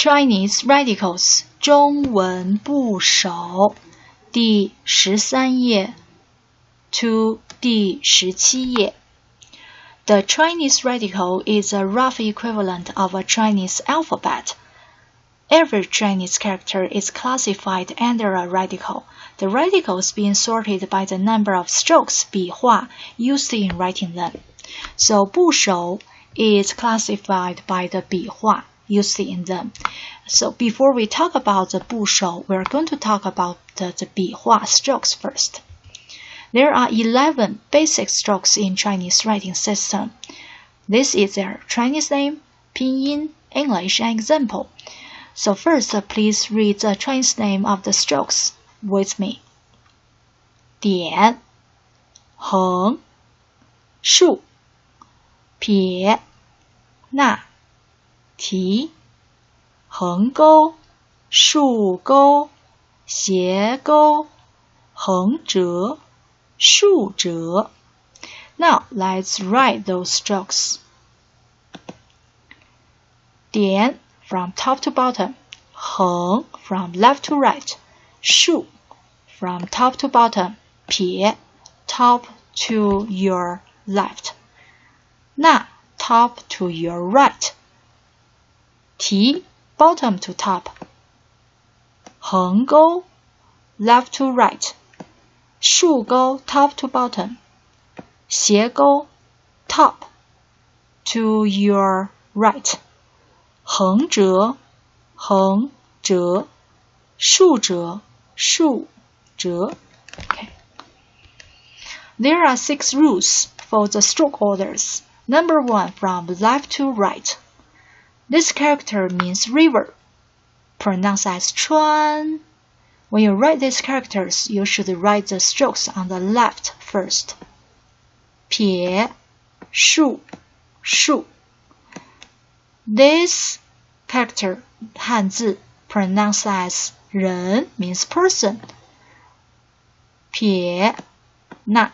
Chinese radicals 中文部首第13页 to 第17页 The Chinese radical is a rough equivalent of a Chinese alphabet. Every Chinese character is classified under a radical, the radicals being sorted by the number of strokes 笔画 used in writing them. So 部首 is classified by the 笔画 used in them. So before we talk about the 部首, we're going to talk about the 笔画 strokes first. There are 11 basic strokes in Chinese writing system. This is their Chinese name, pinyin, English, and example. So first, please read the Chinese name of the strokes with me. 点 横 竖 撇 捺 提 横钩 竖钩 斜钩 横折 竖折 Now, let's write those strokes. 点 from top to bottom, 横 from left to right, 竖 from top to bottom, 撇 top to your left, 捺 top to your right, 提 bottom to top, 横钩 left to right, 竖钩 top to bottom, 斜钩 top to your right, 横折 横折 竖折 竖折 Okay. There are 6 rules for the stroke orders. Number 1, from left to right. This character means river, pronounced as 川. When you write these characters, you should write the strokes on the left first. 撇 竖 竖 This character, 汉字 pronounced as 人 means person. 撇 捺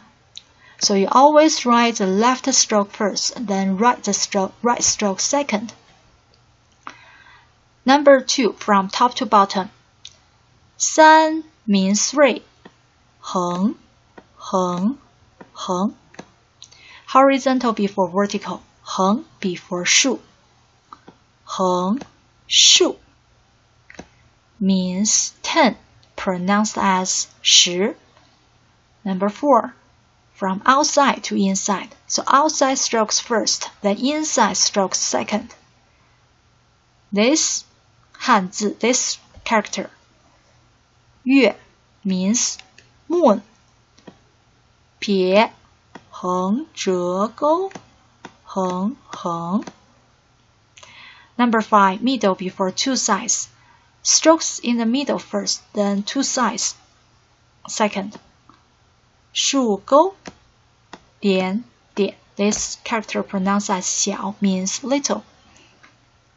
So you always write the left stroke first, then write the right stroke second. Number 2, from top to bottom. 3 means 3. 横 横 横 Horizontal before vertical. 横 before 竖 横 竖 means 10, pronounced as 10. Number 4, from outside to inside. So outside strokes first, then inside strokes second. This 汉字, this character, 月 means moon. 撇 横折钩 横横 Number 5, middle before 2 sides. Strokes in the middle first, then 2 sides second. 竖钩 点点 This character pronounced as 小 means little.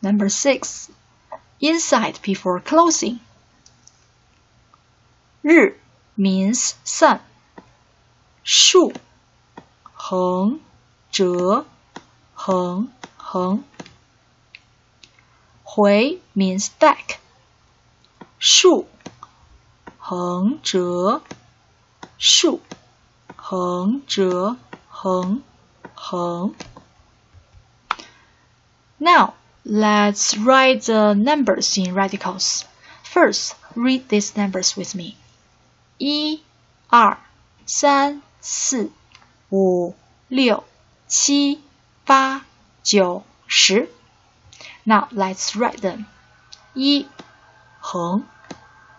Number 6, inside before closing. 日 means sun. 竖 横折横横 回 means back. 竖横折竖横折横横 Now, let's write the numbers in radicals. First, read these numbers with me. 1, 2, 3, 4, 5, 6, 7, 8, 9, 10. Now, let's write them. 1, 横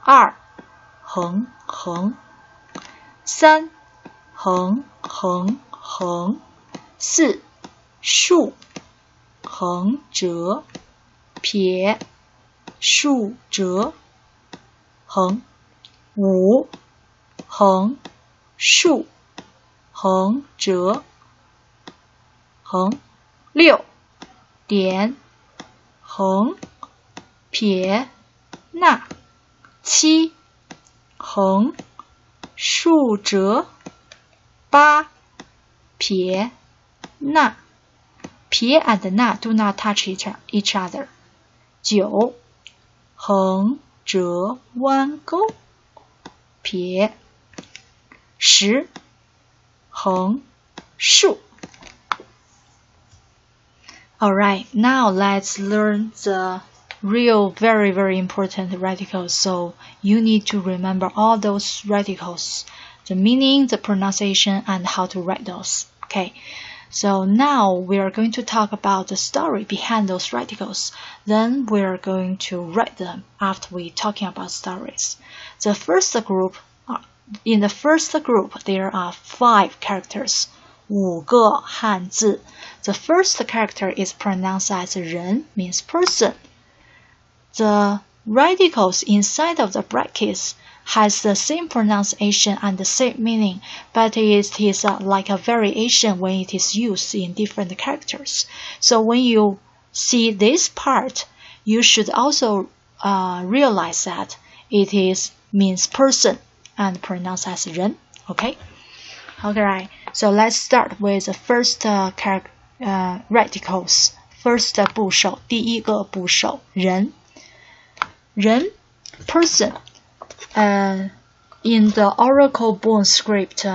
2, 横横 3, 横横横 4, 竖横折撇竖折横5, 横竖横折横6, 点横撇捺7, 横竖折8, 撇捺撇 and 捺 do not touch each other 9, 横折弯钩撇石横竖。Alright, now let's learn the real very important radicals. So you need to remember all those radicals, the meaning, the pronunciation, and how to write those. Okay, so now we are going to talk about the story behind those radicals. Then we are going to write them after we talking about stories. The first group, in the first group, there are 5 characters. 5个汉字. The first character is pronounced as 人, means person. The radicals inside of the brackets has the same pronunciation and the same meaning, but it is like a variation when it is used in different characters. So when you see this part, you should also realize that it means person and pronounced as 人. Okay? Okay, so let's start with the first radicals. First 部首，第一个部首，人。人 person. In the oracle bone script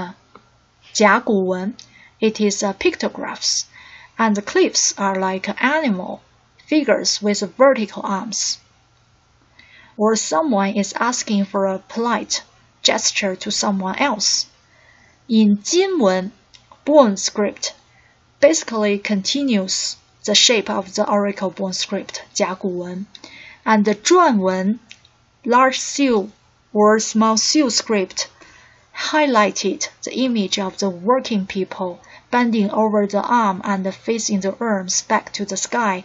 甲骨文 it is pictographs, and the cliffs are like animal figures with vertical arms, or someone is asking for a polite gesture to someone else. In 金文 bone script basically continues the shape of the oracle bone script 甲骨文, and the 篆文 large seal or small seal script highlighted the image of the working people bending over the arm and facing the arms back to the sky,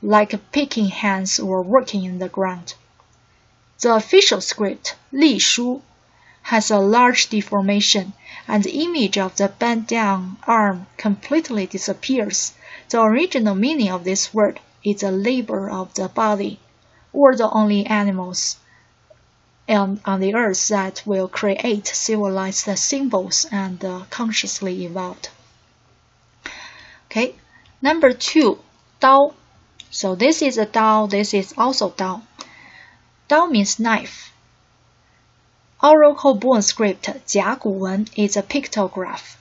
like picking hands or working in the ground. The official script 隶书 has a large deformation, and the image of the bent down arm completely disappears. The original meaning of this word is the labor of the body, or the only animals on the earth that will create civilized symbols and consciously evolved. Okay, number 2, 刀. So this is a 刀, this is also 刀. 刀 means knife. Oracle bone script 甲骨文 is a pictograph,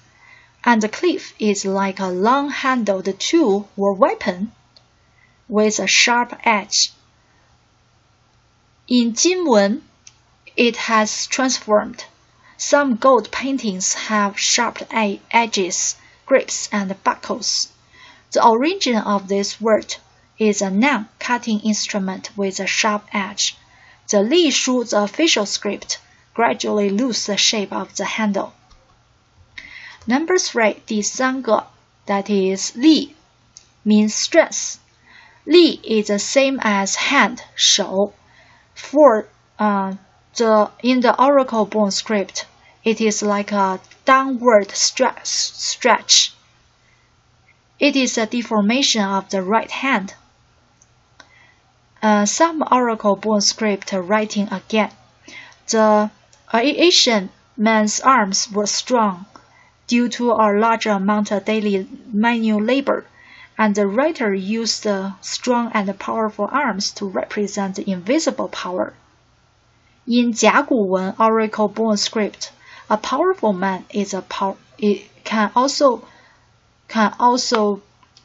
and the cleave is like a long-handled tool or weapon with a sharp edge. In 金文, it has transformed. Some gold paintings have sharp edges, grips, and buckles. The origin of this word is a noun cutting instrument with a sharp edge. The 隶书, the official script, gradually lose the shape of the handle. Number 3, 第三个, that is 力, means strength. 力 is the same as hand, 手. For in the oracle bone script, it is like a downward stretch. It is a deformation of the right hand. Some oracle bone script writing again. The Asian man's arms were strong due to a large amount of daily manual labor, and the writer used the strong and powerful arms to represent the invisible power. In 甲骨文 oracle bone script, a powerful man is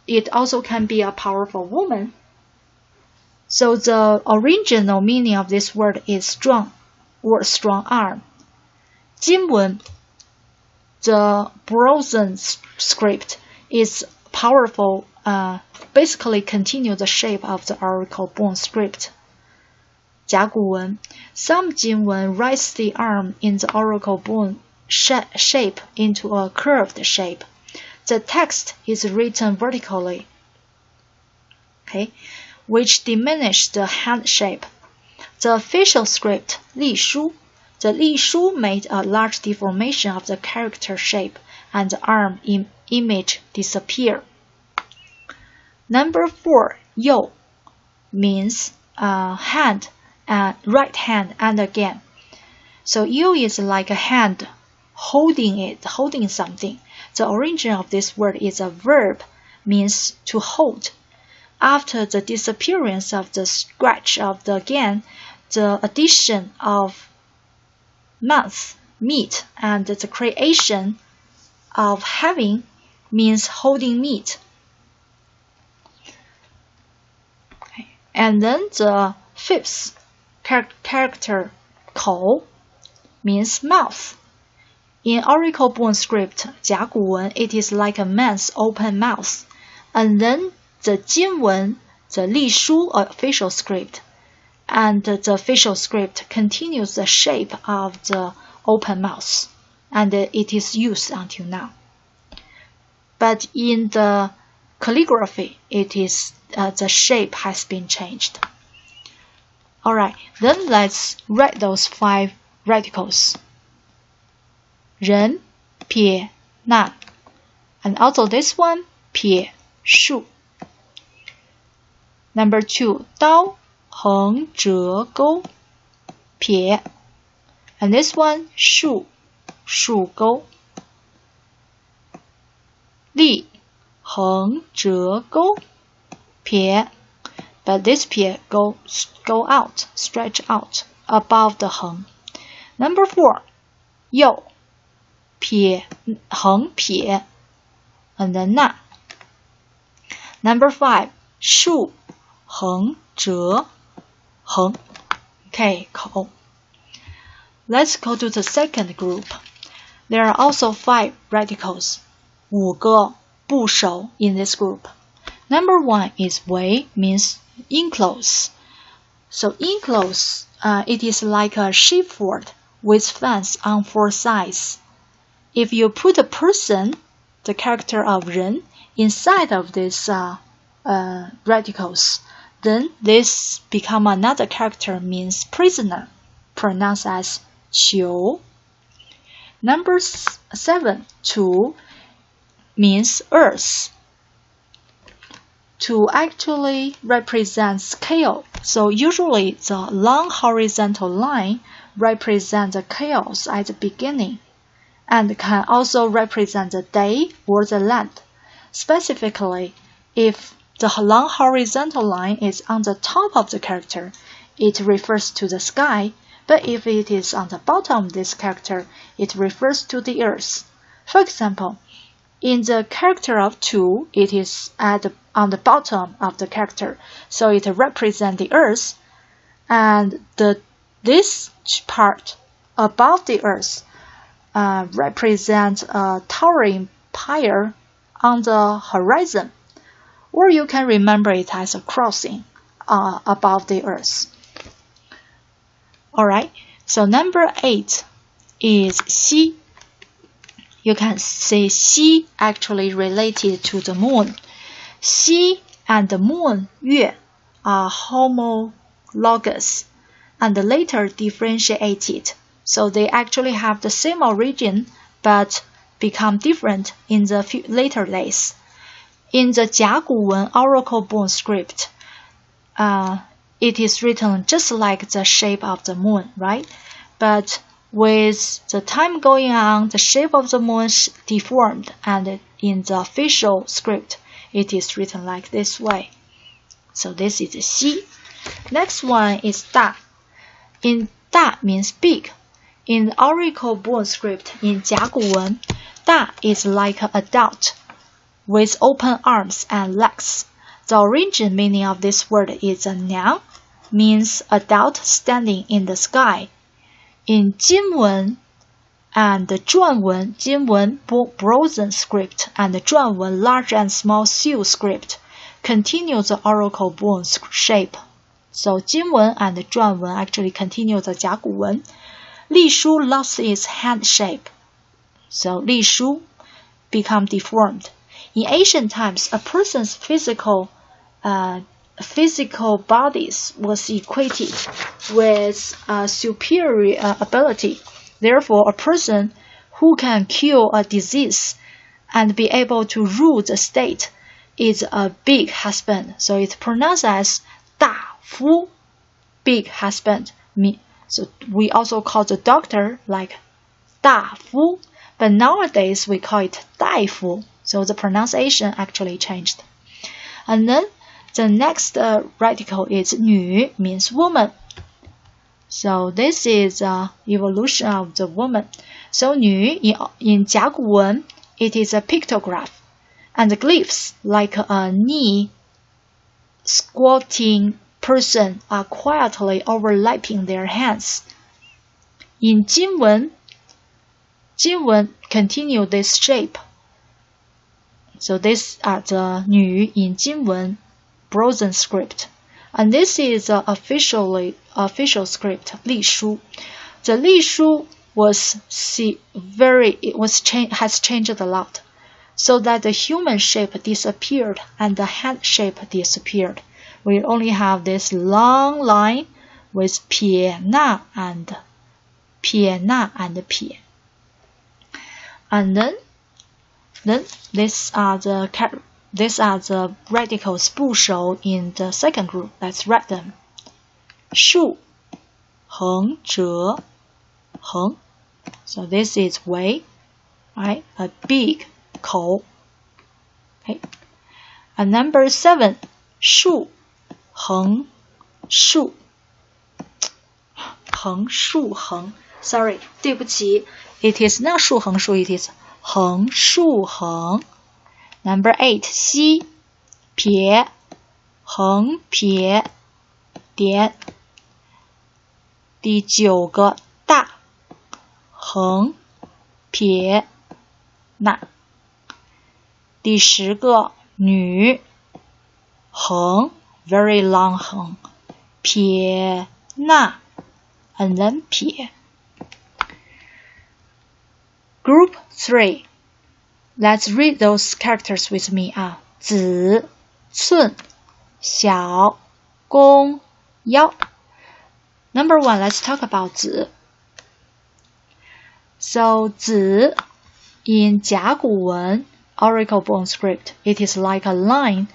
it also can be a powerful woman. So the original meaning of this word is strong or strong arm. 金文, the bronze script, is powerful, basically continue the shape of the oracle bone script. 甲骨文, some 金文 writes the arm in the oracle bone shape into a curved shape. The text is written vertically, okay, which diminishes the hand shape. The official script, 隶书, the 隶书 made a large deformation of the character shape, and the arm image disappear. Number 4, 右, means hand, right hand, and again. So 右 is like a hand holding something. The origin of this word is a verb, means to hold. after the disappearance of the scratch of the gan, the addition of mouth, meat, and the creation of having means holding meat. Okay. And then the fifth character, 口, means mouth. In Oracle bone script, 甲骨文, it is like a man's open mouth. And then the 金文, the 隶书 official script, and the official script continues the shape of the open mouth, and it is used until now. But in the calligraphy, it is the shape has been changed. Alright, then let's write those 5 radicals. 人, 撇, 捺, and also this one, 撇, 竖. Number 2, 刀, 横, 折, 钩, 撇, and this one, 竖, 竖钩. 立, 横, 折, 钩, 撇, but this 撇 go out, stretch out above the 横. Number 4, 右, 撇, 横撇, and then 捺. Number 5, 竖, 横, 折, 横. Okay, 口. Let's go to the second group. There are also 5 radicals, 5个部首 in this group. Number 1 is 围, means enclose. So enclose, it is like a sheepfold with fence on 4 sides. If you put a person, the character of 人, inside of these radicals, then this become another character, means prisoner, pronounced as 囚. Number 7, 土, means earth. 土 actually represents scale, so usually the long horizontal line represents the chaos at the beginning, and can also represent the day or the land. Specifically, if the long horizontal line is on the top of the character, it refers to the sky, but if it is on the bottom of this character, it refers to the earth. For example, in the character of 土, it is on the bottom of the character, so it represents the earth, and this part above the earth represents a towering pyre on the horizon, or you can remember it as a crossing above the earth. Alright, so number 8 is 西. You can say 西 actually related to the moon. 西 and the moon, 月, are homologous and later differentiated. So they actually have the same origin but become different in the later days. In the 甲骨文 oracle bone script, it is written just like the shape of the moon, right? But with the time going on, the shape of the moon is deformed, and in the official script, it is written like this way. So this is 西. Next one is 大. In 大 means big. In the oracle bone script in 甲骨文, 大 is like an adult with open arms and legs. The origin meaning of this word is a noun, means adult standing in the sky. In 金文 and 篆文, 金文 bronze script and 篆文 large and small seal script continue the oracle bone shape. So 金文 and 篆文 actually continue the 甲骨文. 隶书 lost its hand shape, so 隶书 become deformed. In ancient times, a person's physical bodies was equated with superior ability. Therefore, a person who can cure a disease and be able to rule the state is a big husband. So it's pronounced as 大夫, big husband. So we also call the doctor like 大夫, but nowadays we call it 大夫. So the pronunciation actually changed. And then The next radical is 女 means woman. So this is evolution of the woman. So 女 in 甲骨文 it is a pictograph, and the glyphs like a knee squatting person are quietly overlapping their hands. In 金文 continue this shape. So these are the 女 in 金文 Bronze script, and this is official script 隶书. The 隶书has changed a lot, so that the human shape disappeared and the hand shape disappeared. We only have this long line with 撇捺 and 撇捺 and 撇. And then these are the radicals 部首 in the second group. Let's read them. 竖 横折 横. So this is 围, right? A big 口. Okay. And number 7, 竖横竖 横竖横. Sorry, 对不起. It is not 竖横竖, it is 横竖横. Number 8, 西撇横撇点. 第9个大横撇捺. 第10个女横 very long 横撇捺 and then 撇. Group 3. Let's read those characters with me. 子寸小公腰. Number 1, let's talk about 子. So 子 in 甲骨文 Oracle bone script, it is like a line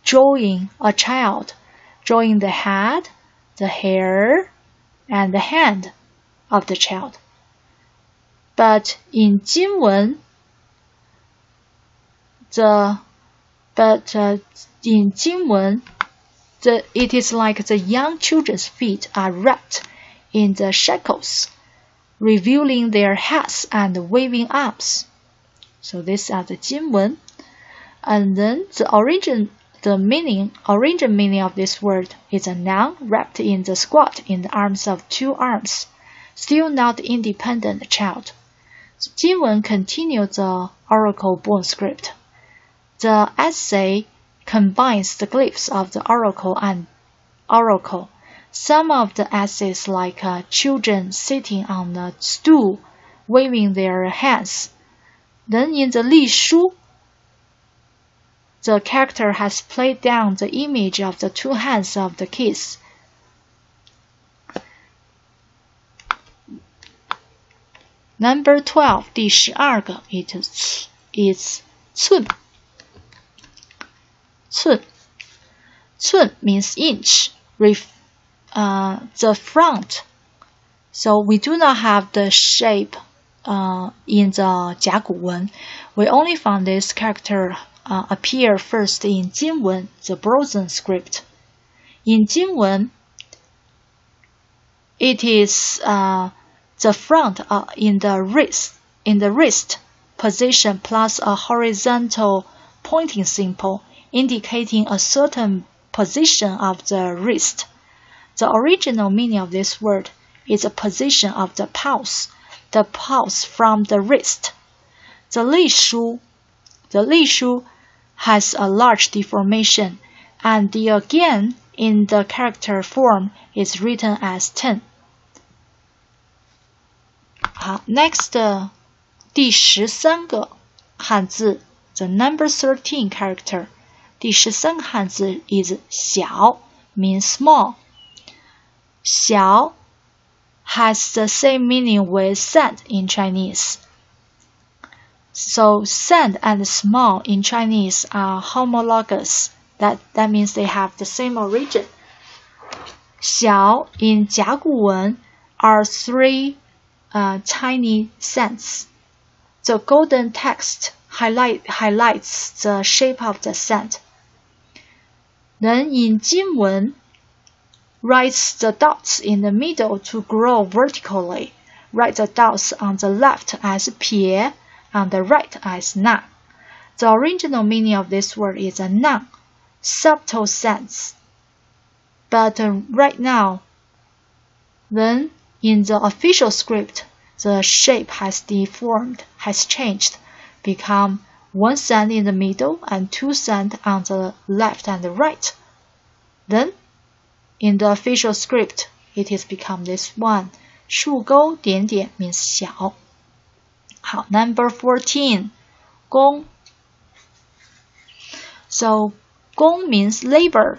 drawing a child, drawing the head, the hair, and the hand of the child. But in 金文, in 金文, it is like the young children's feet are wrapped in the shackles, revealing their heads and waving arms. So these are the 金文. And then the origin meaning of this word is a noun wrapped in the squat in the arms of 2 arms, still not independent child. 金文continues the oracle bone script. The essay combines the glyphs of the oracle and oracle. Some of the essays like children sitting on a stool, waving their hands. Then in the 隶书, the character has played down the image of the 2 hands of the kiss. Number 12, 第12个 is 寸. 寸 means inch, the front. So we do not have the shape in the 甲骨文. We only found this character appear first in 金文, the Bronze script. In 金文, it is the front in the wrist position plus a horizontal pointing symbol indicating a certain position of the wrist. The original meaning of this word is a position of the pulse from the wrist. The 隶书 has a large deformation, and the again in the character form is written as 10. 好 ，next 第13个汉字 the number 13 character 第13个汉字 is 小 means small. 小 has the same meaning with sand in Chinese. So sand and small in Chinese are homologous. That means they have the same origin. 小 in 甲骨文 are 3 tiny sands. The golden text highlights the shape of the sand. Then in Jinwen, write the dots in the middle to grow vertically. Write the dots on the left as 撇, on the right as 那. The original meaning of this word is a noun, subtle sense. But right now, then in the official script, the shape has deformed, has changed, become one sound in the middle and two sounds on the left and the right. Then, in the official script, it is become this one. 竖钩点点 means 小。好 ，Number 14, 工。So, 工 means labor.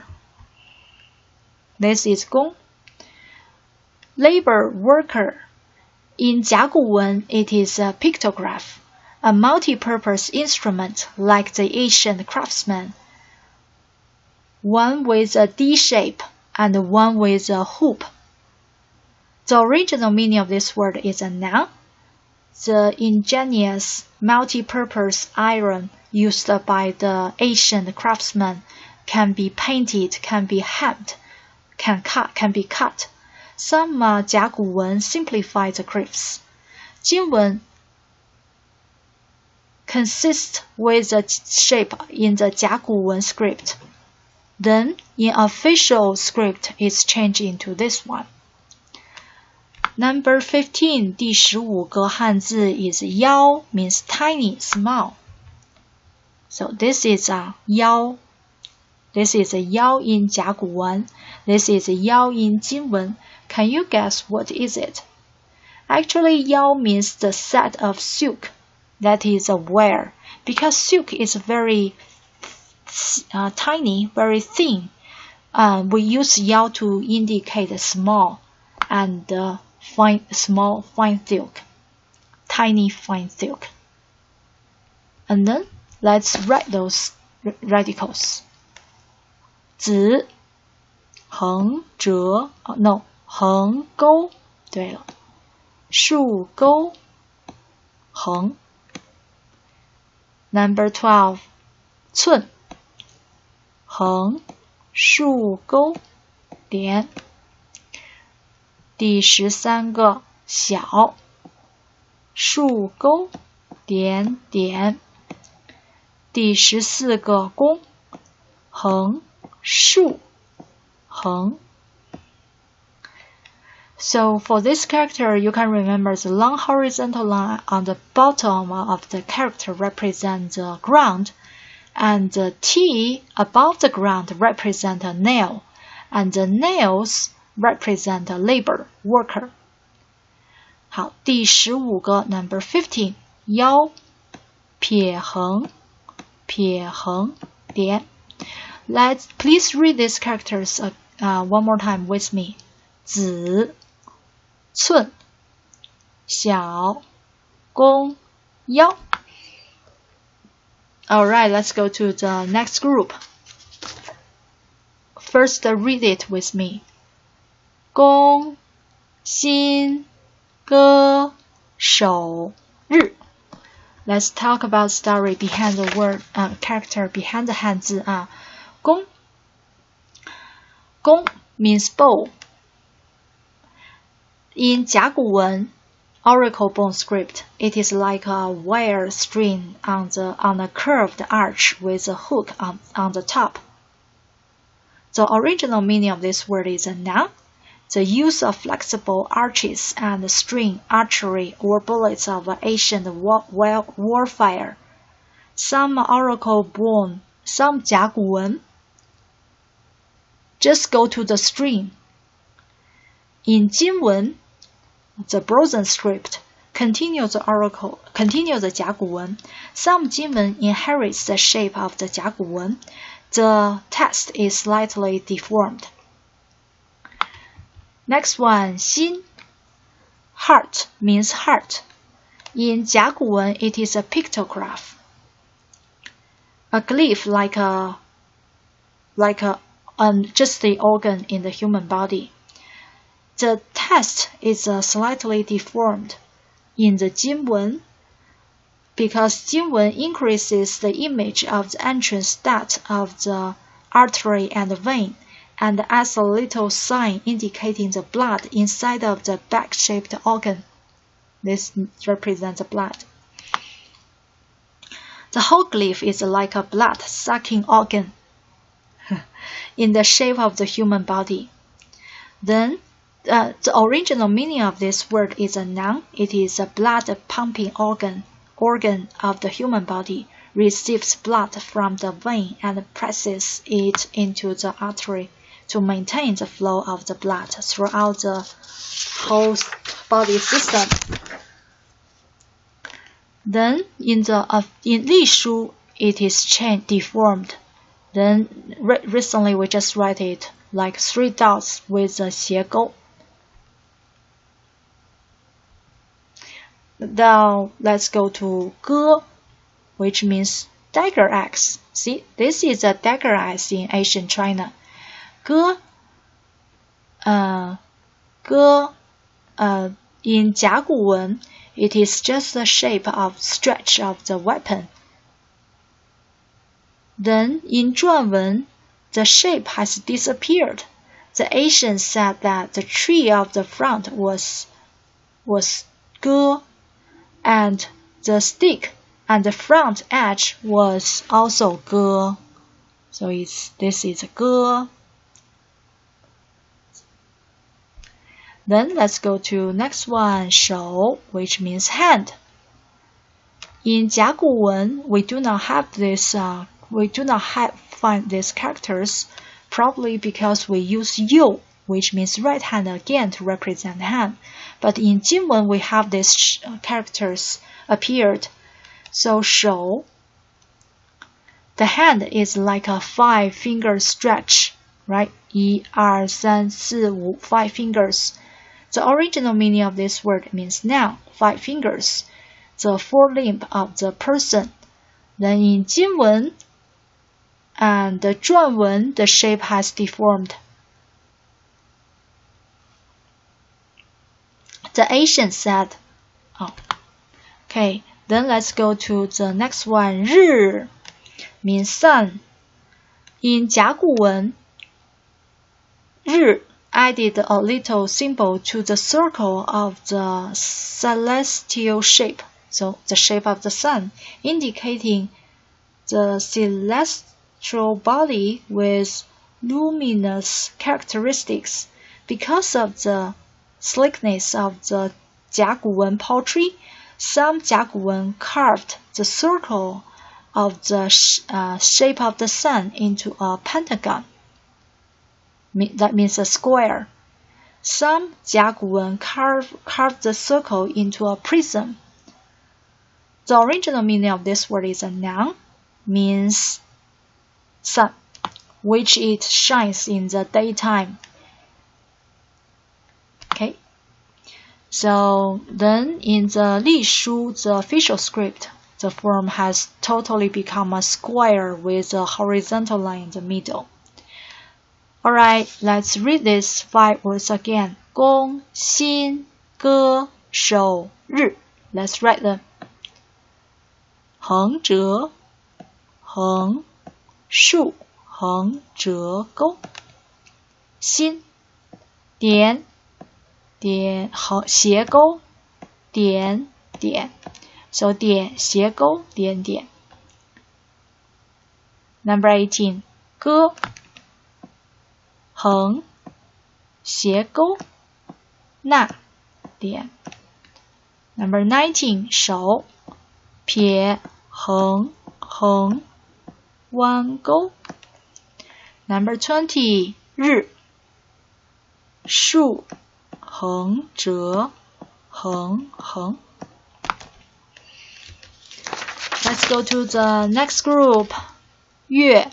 This is 工。Labor worker. In 甲骨文, it is a pictograph, a multi-purpose instrument like the ancient craftsman. One with a D shape and one with a hoop. The original meaning of this word is a noun. The ingenious multi-purpose iron used by the ancient craftsmen can be painted, can be hemmed, can be cut. Some 甲骨文 simplify the glyphs. 金文 consists with the shape in the 甲骨文 script. Then, in official script, it's changed into this one. Number 15, 第15个汉字 is 腰 means tiny, small. So this is a 腰. This is a 腰 in 甲骨文. This is a 腰 in 金文. Can you guess what is it? Actually, 腰 means the set of silk that is a wear, because silk is very tiny, very thin. We use 腰 to indicate small and fine silk, tiny fine silk. And then let's write those radicals. 子 横折 no 横钩，对了，竖钩横。Number 12, 寸横竖钩点。第13个小竖钩点点。第14个弓横竖横。So for this character, you can remember the long horizontal line on the bottom of the character represents the ground, and the T above the ground represents a nail, and the nails represent a labor worker. 好，第15个 Number 15 腰撇横点。Please read these characters one more time with me. 子寸小弓腰。Alright, let's go to the next group. First, read it with me. 弓心歌手日。Let's talk about story behind the word, character behind the 汉字啊。弓 means bow. In 甲骨文 oracle bone script, it is like a wire string on a curved arch with a hook on the top. The original meaning of this word is a noun. The use of flexible arches and string archery or bullets of ancient warfare. Some oracle bone, some 甲骨文 just go to the string. In 金文 the Bronze script, continue the 甲骨文. Some 金文 inherits the shape of the 甲骨文. The text is slightly deformed. Next one, 心 heart means heart. In 甲骨文 it is a pictograph. A glyph like just the organ in the human body. The text is slightly deformed in the 金文 because 金文 increases the image of the entrance dot of the artery and vein, and as a little sign indicating the blood inside of the bag-shaped organ. This represents the blood. The whole glyph is like a blood-sucking organ in the shape of the human body. Then, the original meaning of this word is a noun. It is a blood-pumping organ of the human body, receives blood from the vein and presses it into the artery to maintain the flow of the blood throughout the whole body system. Then in 隶书 it is deformed. Then recently we just write it like 3 dots with a 斜钩. Now let's go to 戈, which means dagger axe. See, this is a dagger axe in ancient China. 戈, in 甲骨文, it is just the shape of stretch of the weapon. Then in 篆文, the shape has disappeared. The ancients said that the tree of the front was 戈, and the stick and the front edge was also 戈. So this is 戈. Then let's go to next one, 手, which means hand. In 甲骨文, we do not find these characters, probably because we use 右, which means right hand again to represent hand. But in 金文 we have these characters appeared. So 手, the hand is like a 5-finger stretch, right? 1, 2, 3, 4, 5, 5 fingers. The original meaning of this word means noun, 5 fingers, the forelimb of the person. Then in 金文 and the 篆文, the shape has deformed. The ancients said, okay, then let's go to the next one, 日 means sun. In 甲骨文, 日 added a little symbol to the circle of the celestial shape, so the shape of the sun, indicating the celestial body with luminous characteristics. Because of the slickness of the 甲骨文 poetry, some 甲骨文 carved the circle of the shape of the sun into a pentagon. That means a square. Some 甲骨文 carved the circle into a prism. The original meaning of this word is a noun, means sun, which it shines in the daytime. Okay. So then in the 隶书, the official script, the form has totally become a square with a horizontal line in the middle. Alright, let's read these 5 words again. 公, 心, 歌, 手, 日. Let's write them. 横折, 横, 竖, 横折钩. 心, 点, 点, 斜钩, 点, 点. So 点, 斜钩, 点, 点. Number 18. 歌, 横, 斜钩, 捺, 点. Number 19. 手, 撇, 横, 横, 弯钩. Number 20. 日, 竖, 横折, 横, 横. Let's go to the next group. 月,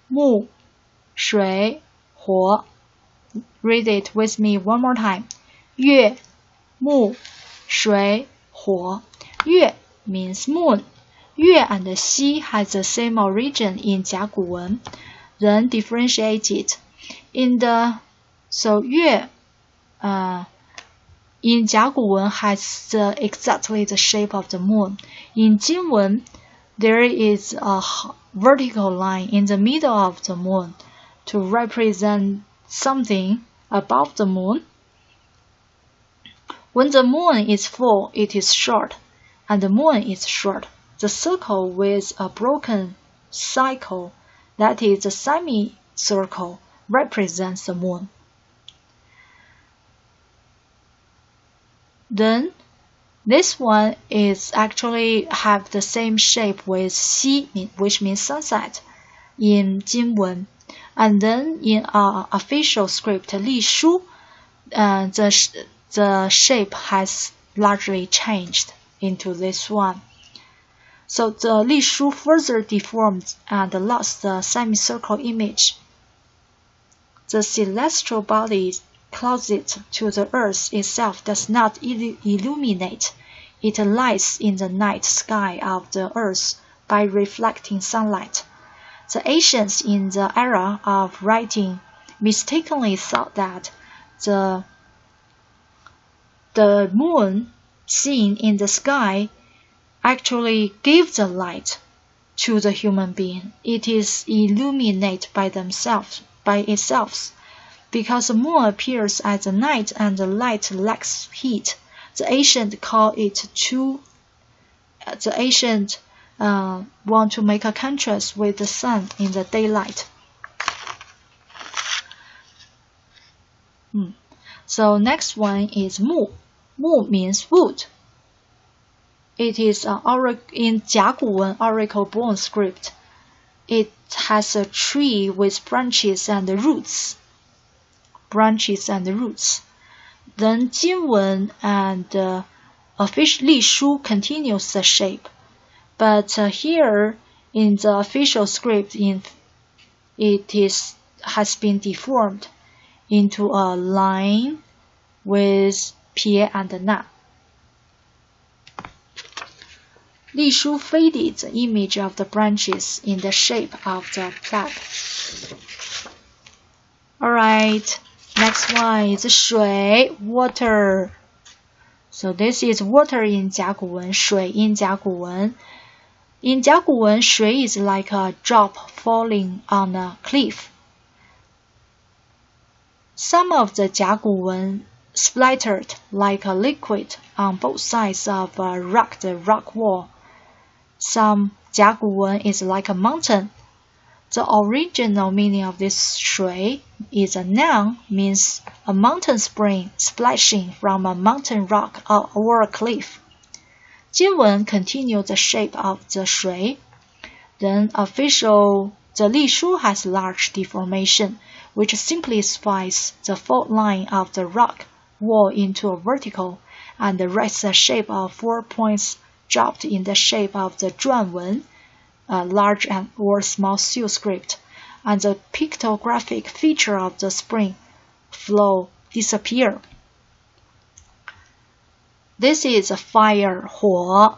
木, 水, 火. Read it with me one more time. 月, 木, 水, 火. 月 means moon. 月 and 西 has the same origin in 甲骨文, then differentiated. So 月 in 甲骨文 has exactly the shape of the moon. In 金文, there is a vertical line in the middle of the moon. to represent something above the moon. When the moon is full, it is short, and the moon is short. The circle with a broken cycle, that is a semicircle, represents the moon. Then this one is actually have the same shape with Xi, which means sunset, in Jinwen. And then in official script, Li Shu, the shape has largely changed into this one. So the Li Shu further deformed and lost the semicircle image. The celestial body closet to the earth itself does not illuminate. It lies in the night sky of the earth by reflecting sunlight. The ancients in the era of writing mistakenly thought that the moon seen in the sky actually gives the light to the human being. It is illuminated by itself. Because the moon appears at the night and the light lacks heat, the ancients want to make a contrast with the sun in the daylight. So next one is Mu. Mu means wood. It is in Jiaguwen oracle-born script. It has a tree with branches and roots. Then Jinwen and official Li Shu continues the shape, but here in the official script, has been deformed into a line with Pie and Na. Li Shu faded the image of the branches in the shape of the flag. Alright. Next one is 水, water. So this is water in Jiaguwen, 水 in Jiaguwen. In Jiaguwen, 水 is like a drop falling on a cliff. Some of the Jiaguwen splattered like a liquid on both sides of the rock wall. Some Jiaguwen is like a mountain. The original meaning of this 水 is a noun, means a mountain spring splashing from a mountain rock or a cliff. Jinwen continued the shape of the 水. Then the Li Shu has large deformation, which simplifies the fault line of the rock wall into a vertical, and writes the shape of 4 points dropped in the shape of the Zhuanwen, large and or small seal script, and the pictographic feature of the spring flow disappear. This is a fire, 火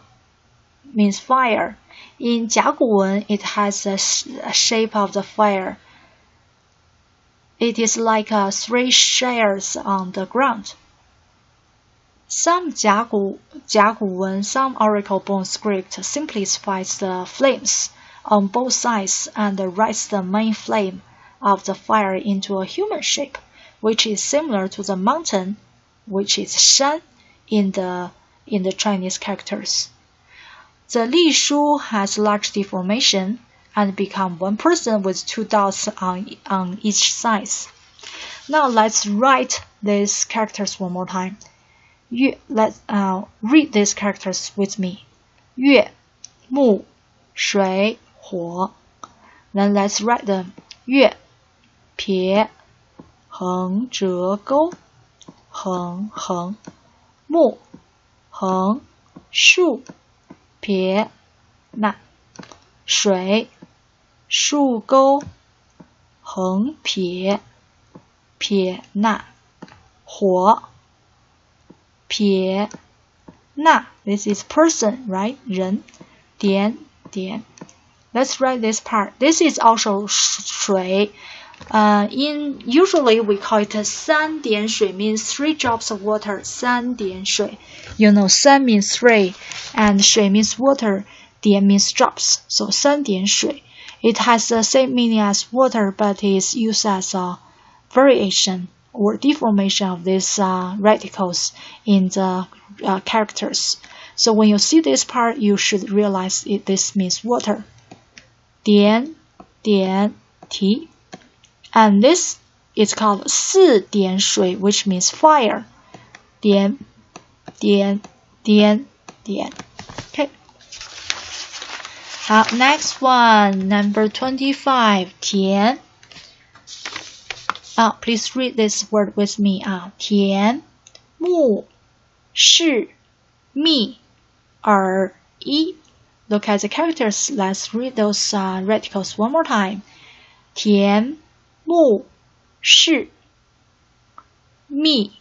means fire. In Jiaguwen, it has a shape of the fire. It is like 3 shares on the ground. Some Jiaguwen, some oracle-born script simplifies the flames on both sides and writes the main flame of the fire into a human shape, which is similar to the mountain, which is shan in the Chinese characters. The Li Shu has large deformation and become one person with 2 dots on each side. Now let's write these characters one more time. Let's read these characters with me. 月, 木, 水, 火. Then let's write them. 月, 撇, 横折钩, 横横. 木, 横, 竖, 撇, 捺. 水, 竖钩, 横撇, 撇捺. 火, 撇捺. This is person, right? 人. 点点. Let's write this part. This is also 水. Usually we call it 三点水 means 3 drops of water. 三点水. You know, 三 means 3 and 水 means water. 点 means drops. So 三点水. It has the same meaning as water, but is used as a variation or deformation of these radicals in the characters. So when you see this part, you should realize this means water. 点点题 And this is called 四点水, which means fire. 点点点点 Okay. Next one, number 25, 甜. Please read this word with me. 甜木是密而一 Look at the characters. Let's read those radicals one more time. 甜木是密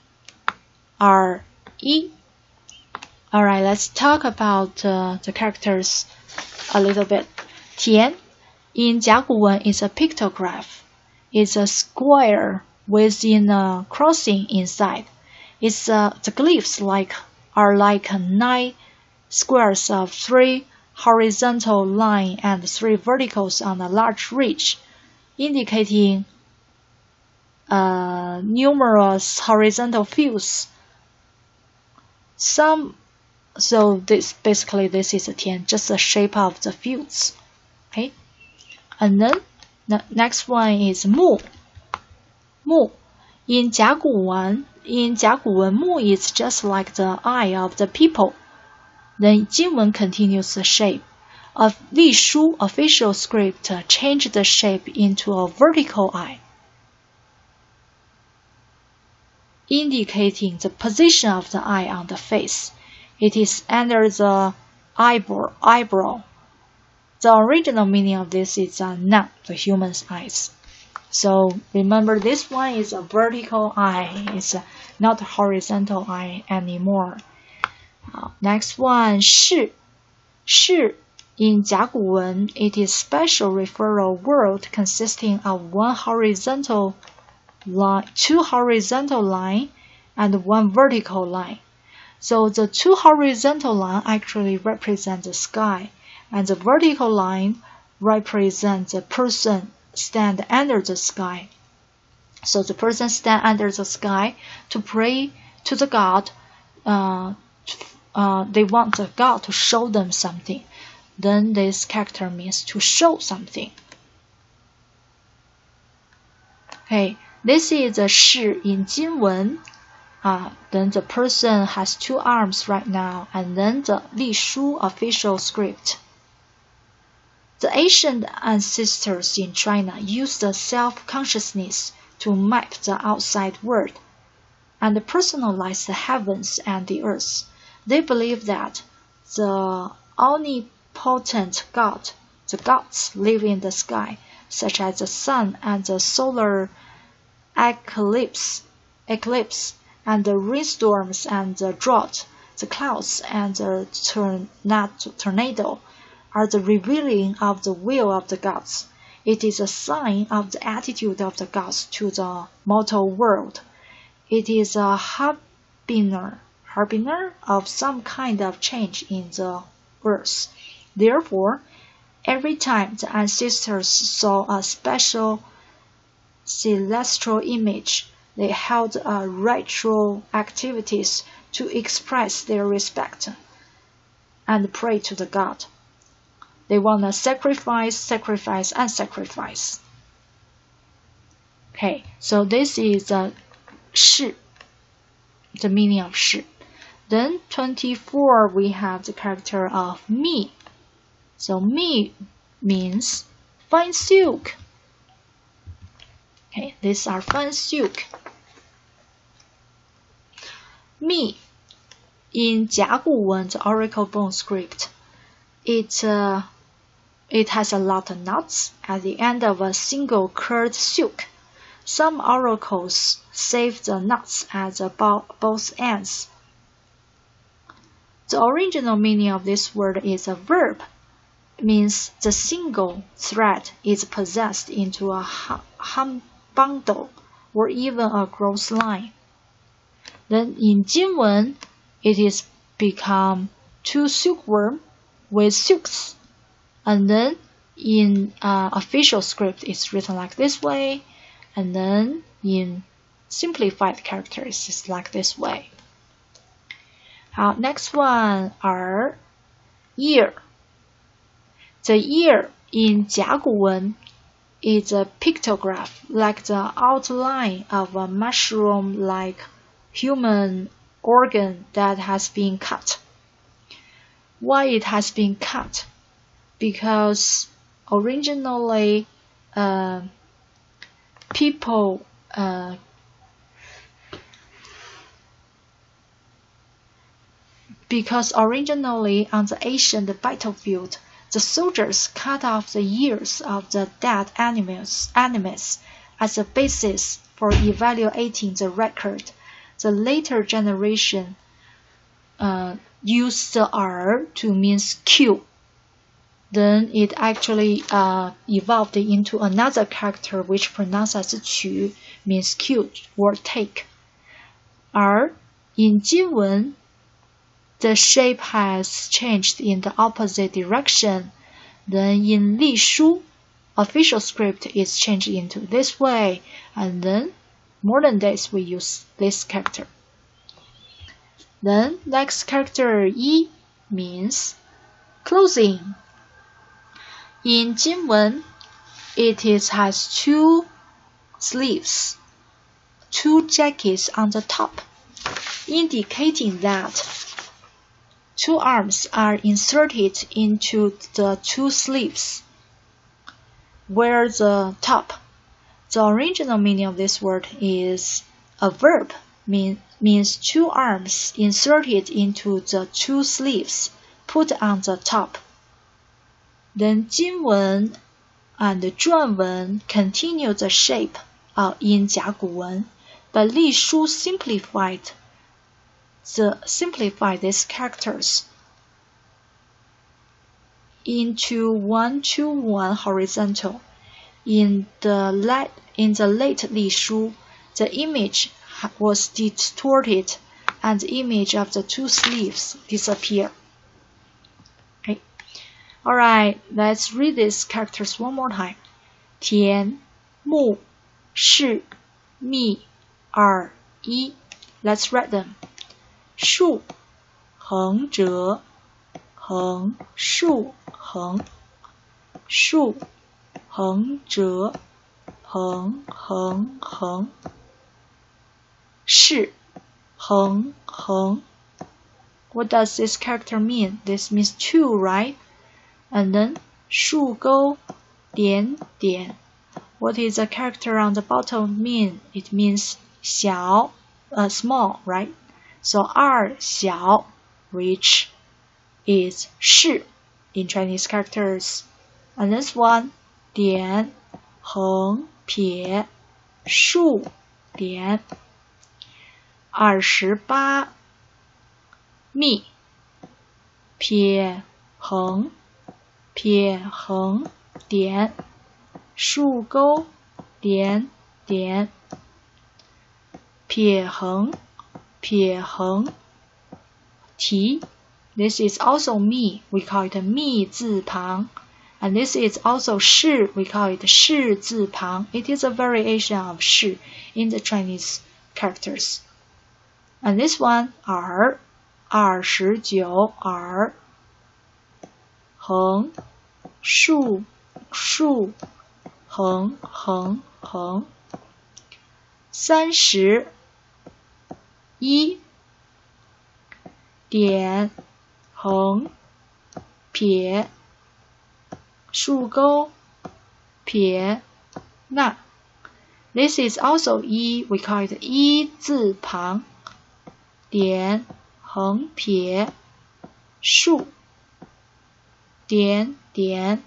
而一 Alright, let's talk about the characters a little bit. 田 in 甲骨文 is a pictograph. It's a square within a crossing inside. It's the glyphs are like 9 squares of 3 horizontal lines and 3 verticals on a large ridge, indicating numerous horizontal views. So this is a 田, just the shape of the fields. Okay, and then the next one is 木. In 甲骨文 木 is just like the eye of the people. Then 金文 continues the shape. A 隶书 official script changed the shape into a vertical eye, indicating the position of the eye on the face. It is under the eyebrow. The original meaning of this is not the human's eyes. So remember, this one is a vertical eye. It's not a horizontal eye anymore. Next one, 是. 是 in 甲骨文 it is special referral word consisting of 2 horizontal line and 1 vertical line. So the 2 horizontal line actually represent the sky, and the vertical line represents the person stand under the sky. So the person stand under the sky to pray to the God. They want the God to show them something. Then this character means to show something. Okay, this is a 是 in 金文. Then the person has 2 arms right now, and then the 隶书 official script. The ancient ancestors in China used the self-consciousness to map the outside world and personalize the heavens and the earth. They believe that the omnipotent God, the gods live in the sky, such as the sun and the solar eclipse, and the rainstorms and the drought, the clouds and the tornado are the revealing of the will of the gods. It is a sign of the attitude of the gods to the mortal world. It is a harbinger of some kind of change in the earth. Therefore, every time the ancestors saw a special celestial image, they held ritual activities to express their respect and pray to the god. They want to sacrifice, and sacrifice. Okay, so this is 是, the meaning of 是. Then 24, we have the character of 密. So 密 means fine silk. Okay, these are fine silk. 密 in 甲骨文, the oracle bone script, it has a lot of knots at the end of a single curved silk. Some oracles save the knots at both ends. The original meaning of this word is a verb. It means the single thread is possessed into a bundle or even a gross line. Then in 金文, it is become 2 silkworm with silks. And then in official script, it's written like this way, and then in simplified characters, it's like this way. 好 ，next one are ear. The ear in 甲骨文 is a pictograph like the outline of a mushroom-like human organ that has been cut. Why it has been cut? Because originally people because originally on the ancient battlefield, the soldiers cut off the ears of the dead enemies as a basis for evaluating the record. The later generation used the R to mean kill. Then it actually evolved into another character which pronounced as 取, means kill or take. R in 金文 the shape has changed in the opposite direction. Then in 隶书 official script is changed into this way, and then modern days we use this character. Then next character 一 means clothing. In 金文 it has two sleeves, two jackets on the top, indicating that two arms are inserted into the two sleeves, where the top. The original meaning of this word is a verb, means two arms inserted into the two sleeves, put on the top. Then 金文 and 篆文 continue the shape in 甲骨文, but 隶书simplified these characters into 1-to-1 horizontal. In the late 隶书, the image was distorted and the image of the two sleeves disappeared. Okay. Alright, let's read these characters one more time. 田, 木, 士, 密, 耳, 一. Let's read them. 竖, 横折, 横, 竖, 横, 竖, 横折, 横, 横, 横. 士, 横, 横. What does this character mean? This means two, right? And then 竖钩, 点, 点. What is the character on the bottom mean? It means 小, small, right? So 二小, which is 士 in Chinese characters. And this one, 点, 横, 撇, 竖, 点. 28, 密, 撇, 横, 撇, 横, 点, 竖钩, 点, 点, 撇横, 撇横, 提. This is also 密, we call it 密字旁. And this is also 士, we call it 士字旁. It is a variation of 士 in the Chinese characters. And this one, 耳, 29, 耳, 横, 竖, 竖, 横, 横, 横. 31, 点, 横, 撇, 竖钩, 撇, 捺. This is also 一, we call it 一字旁. 点, 横撇, 竖, 点, 点.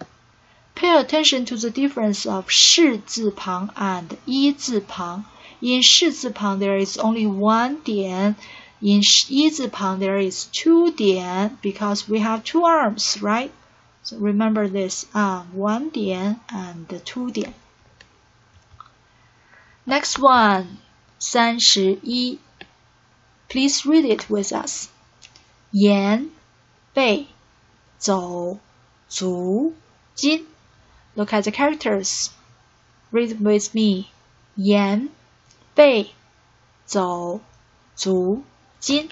Pay attention to the difference of 士字旁 and 一字旁. In 士字旁 there is only one 点. In 一字旁 there is two 点 because we have two arms, right? So remember this, one 点 and two 点. Next one, 31. Please read it with us. 言, 背, 走, 足, 襟. Look at the characters. Read with me. Yin Bay 走足金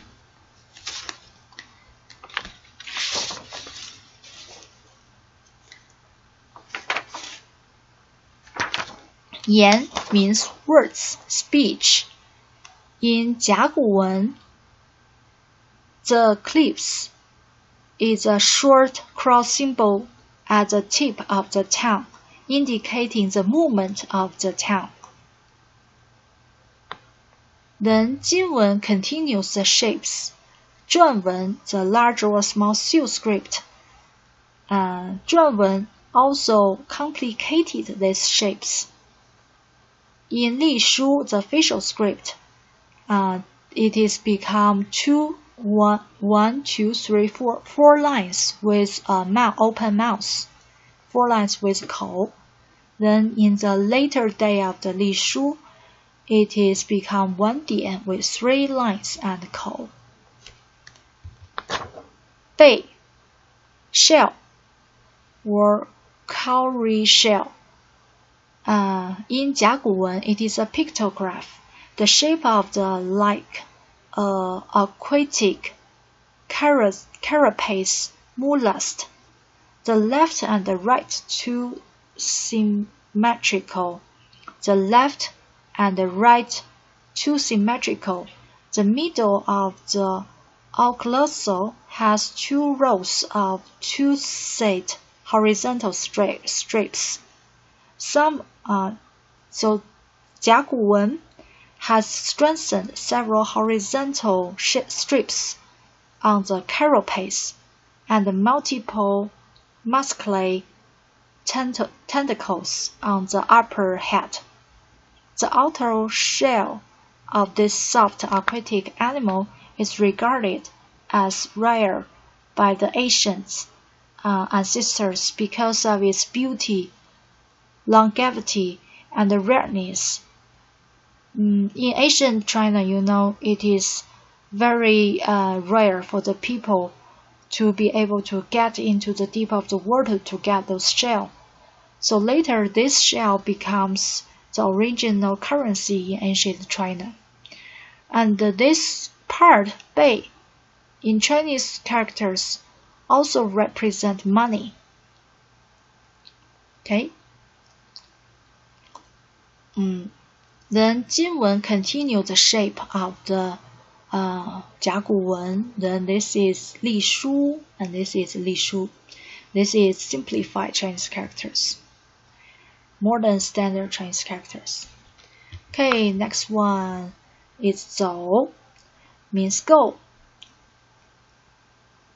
Yan means words, speech. In 甲骨文 the cliffs is a short cross symbol at the tip of the tongue, indicating the movement of the tongue. Then 金文 continues the shapes. 篆文 the large or small seal script. 篆文 also complicated these shapes. In 隶书 the facial script, it is become 4 lines with a open mouth, 4 lines with 口. Then in the later day of the 隶书, it is become 1点 with 3 lines and 口. 贝 shell or cowrie shell. In 甲骨文 it is a pictograph, the shape of the like aquatic carapace mollusk. The left and the right two symmetrical. The left and the right two symmetrical. The middle of the occlusal has 2 rows of toothed horizontal strips. So 甲骨文 has strengthened several horizontal strips on the carapace and multiple muscly tentacles on the upper head. The outer shell of this soft aquatic animal is regarded as rare by the ancient ancestors because of its beauty, longevity, and rareness. In ancient China, it is very rare for the people to be able to get into the deep of the water to get those shells. So later, this shell becomes the original currency in ancient China. And this part, 贝, in Chinese characters, also represent money. Okay? Then 金文 continue the shape of the 甲骨文. Then this is 隶书 and this is 隶书. This is simplified Chinese characters. More than standard Chinese characters. Okay, next one is 走, means go.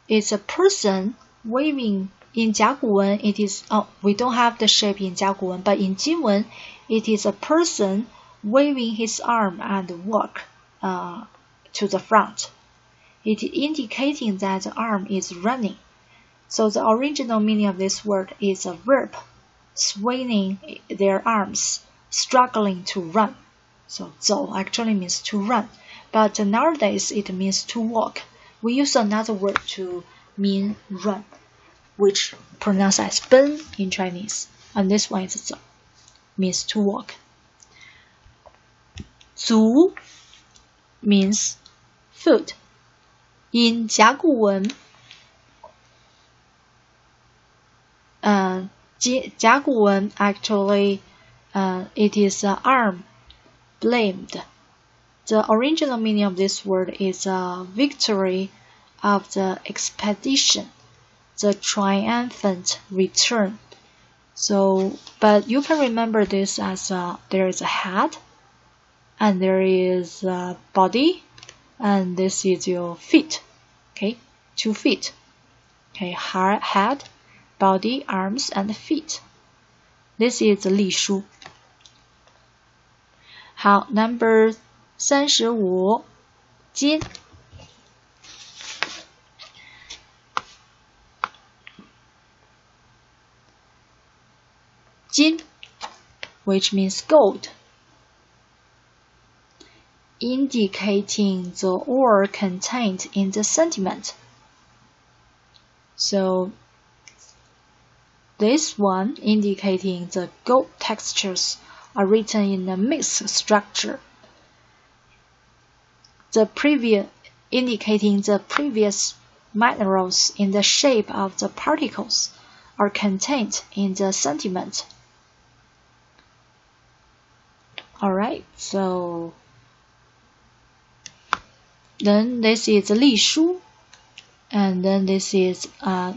It's a person waving. In 甲骨文, it is, we don't have the shape in 甲骨文, but in 金文, it is a person waving his arm and walk to the front. It indicating that the arm is running. So the original meaning of this word is a verb, swinging their arms, struggling to run. So 走 actually means to run, but nowadays it means to walk. We use another word to mean run, which pronounced as 奔 in Chinese, and this one is 走, means to walk. 足 means foot. In 甲骨文, 甲骨文 actually it is arm blamed. The original meaning of this word is victory of the expedition, the triumphant return. So, but you can remember this as there is a head, and there is a body, and this is your feet. Okay, 2 feet. Okay, head, body, arms, and feet. This is 隶书. 好 ，Number 35，金。金 which means gold, indicating the ore contained in the sediment. So This one indicating the gold textures are written in a mixed structure. The previous indicating the previous minerals in the shape of the particles are contained in the sentiment. Alright, so then this is 隶书, and then this is a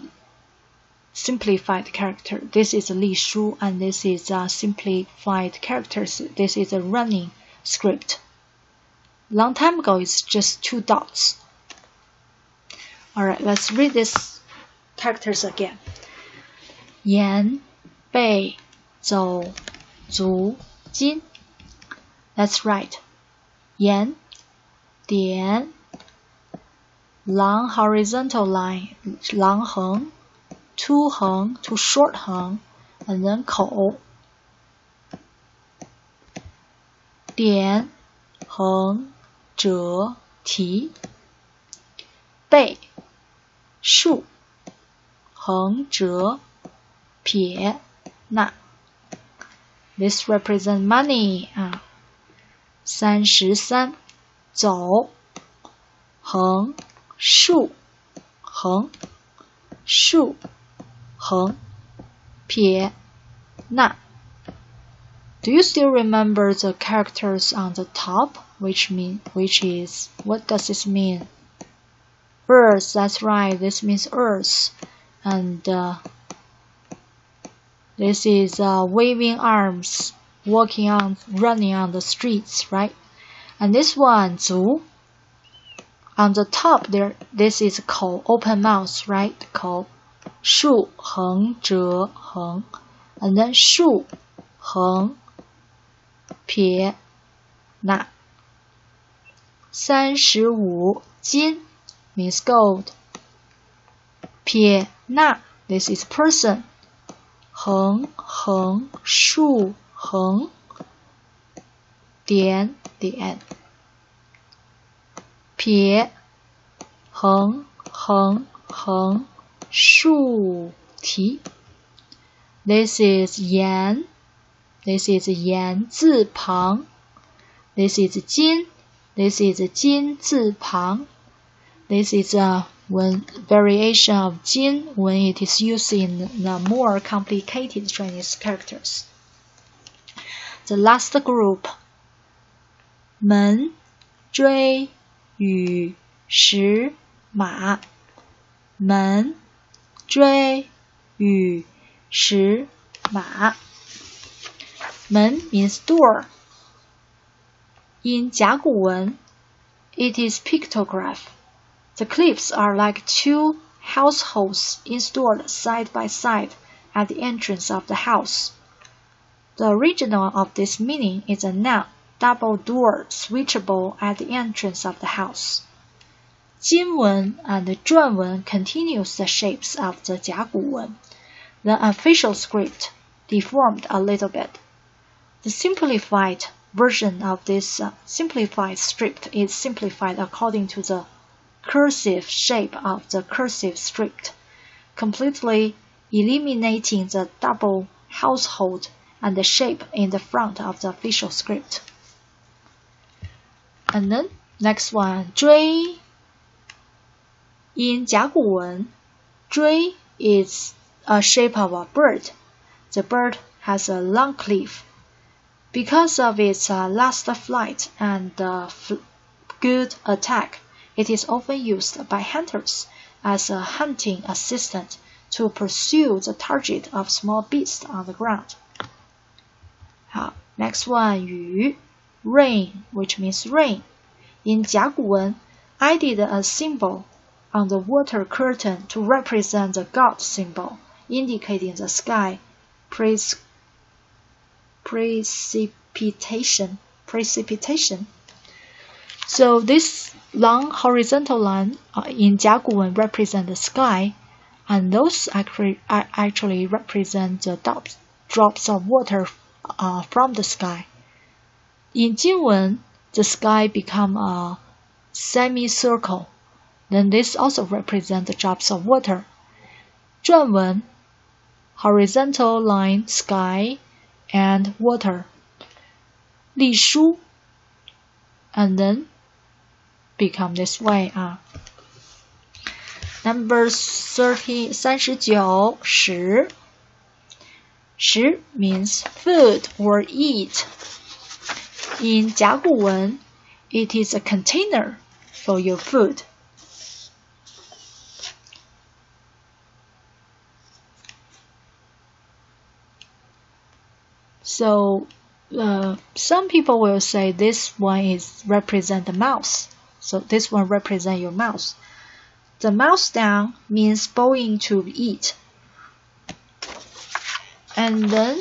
simplified character. This is 隶书, and this is a simplified characters. This is a running script. Long time ago, it's just 2 dots. Alright, let's read these characters again. Yin Bay 走足金. That's right. Yin 点 long horizontal line 廊横 two 横 to short 横 and then 口 点横折提 背 竖 横折撇 捺 This represents money 33走横竖横竖横撇捺 Do you still remember the characters on the top? What does this mean? Earth, that's right, this means earth. And this is waving arms, running on the streets, right? And this one, 足, on the top there, this is 口, open mouth, right? 口, 竖横折横, and then 竖横撇捺 35金 means gold. 撇捺 this is person. 横横竖横点点撇横横横竖提 This is yan. This is yan 字旁 This is 金 This is 金字旁 This is one variation of 金 when it is used in the more complicated Chinese characters. The last group 门追雨石马门追雨石马门 means door. In 甲骨文 it is pictograph. The cliffs are like 2 households installed side by side at the entrance of the house. The original of this meaning is a noun, double door switchable at the entrance of the house. 金文 and 篆文 continues the shapes of the 甲骨文. The official script deformed a little bit. The simplified version of this simplified script is simplified according to the cursive shape of the cursive script, completely eliminating the double household and the shape in the front of the official script. And then next one, 追 in 甲骨文 追 is a shape of a bird. The bird has a long cliff. Because of its last flight and good attack, it is often used by hunters as a hunting assistant to pursue the target of small beasts on the ground. 好, next one, 雨 rain, which means rain. In 甲骨文, added a symbol on the water curtain to represent the god symbol, indicating the sky precipitation. So this long horizontal line in 甲骨文represent the sky, and those actually represent the drops of water from the sky. In 金文, the sky become a semicircle. Then this also represents the drops of water. 篆文 horizontal line, sky and water. 隶书 and then become this way. Number 39, 食. 食 means food or eat. In 甲骨文, it is a container for your food. So some people will say this one is represent the mouse. So this one represent your mouse. The mouse down means bowing to eat. And then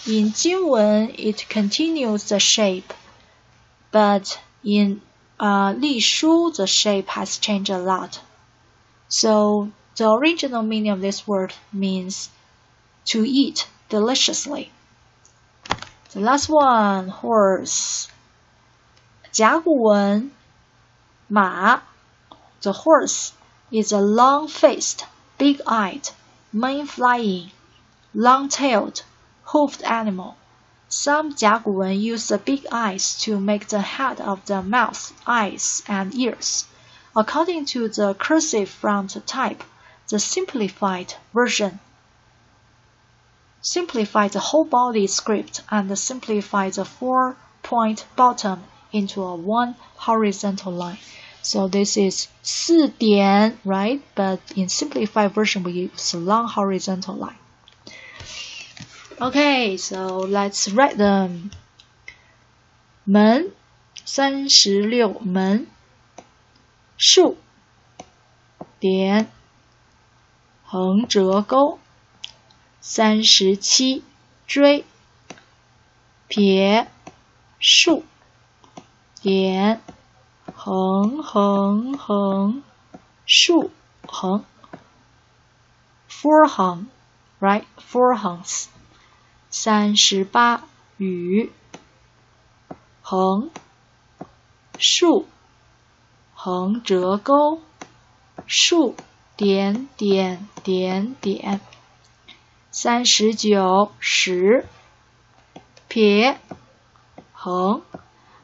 in 金文 it continues the shape, but in 隶书 the shape has changed a lot. So the original meaning of this word means to eat deliciously. The last one, horse. 甲骨文马 the horse is a long-faced, big-eyed, mane-flying, long-tailed, hoofed animal. Some 甲骨文 use the big eyes to make the head of the mouth, eyes, and ears. According to the cursive font type, the simplified version simplifies the whole body script and simplifies the 4-point bottom into a 1 horizontal line. So this is 4点, right? But in simplified version, we use a long horizontal line. Okay, so let's write them. 门 36门 树 点 横折钩 37锥 撇 树 点 横树横 4 横 right? 4 横 38雨 横 树 横折钩 树 点 39十 撇 横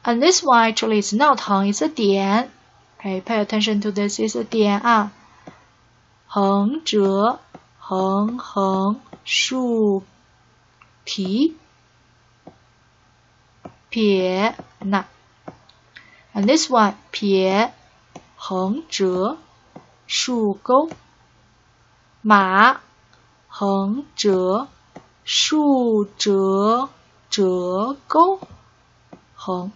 and this one actually is not 横 it's a 点 okay, pay attention to this, it's a 点横折横竖提撇捺 and this one 撇横折竖钩马横折竖折折钩横